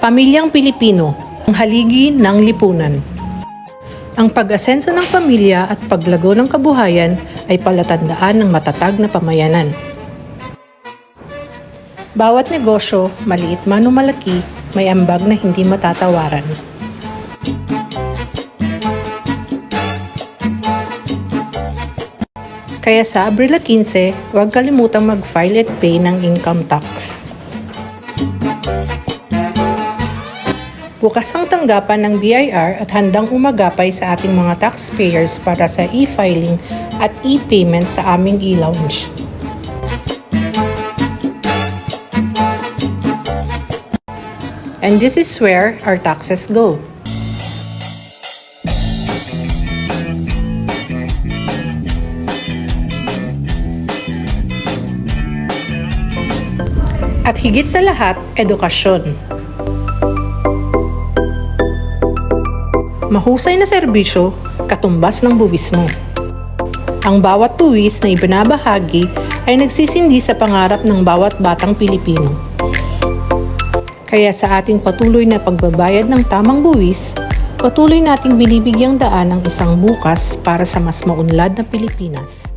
Pamilyang Pilipino, ang haligi ng lipunan. Ang pag-asenso ng pamilya at paglago ng kabuhayan ay palatandaan ng matatag na pamayanan. Bawat negosyo, maliit man o malaki, may ambag na hindi matatawaran. Kaya sa Abril 15, huwag kalimutang mag-file at pay ng income tax. Bukas ang tanggapan ng BIR at handang umagapay sa ating mga taxpayers para sa e-filing at e-payment sa aming e-lounge. And this is where our taxes go. At higit sa lahat, edukasyon. Mahusay na serbisyo, katumbas ng buwis mo. Ang bawat buwis na ibinabahagi ay nagsisindi sa pangarap ng bawat batang Pilipino. Kaya sa ating patuloy na pagbabayad ng tamang buwis, patuloy nating binibigyang daan ang isang bukas para sa mas maunlad na Pilipinas.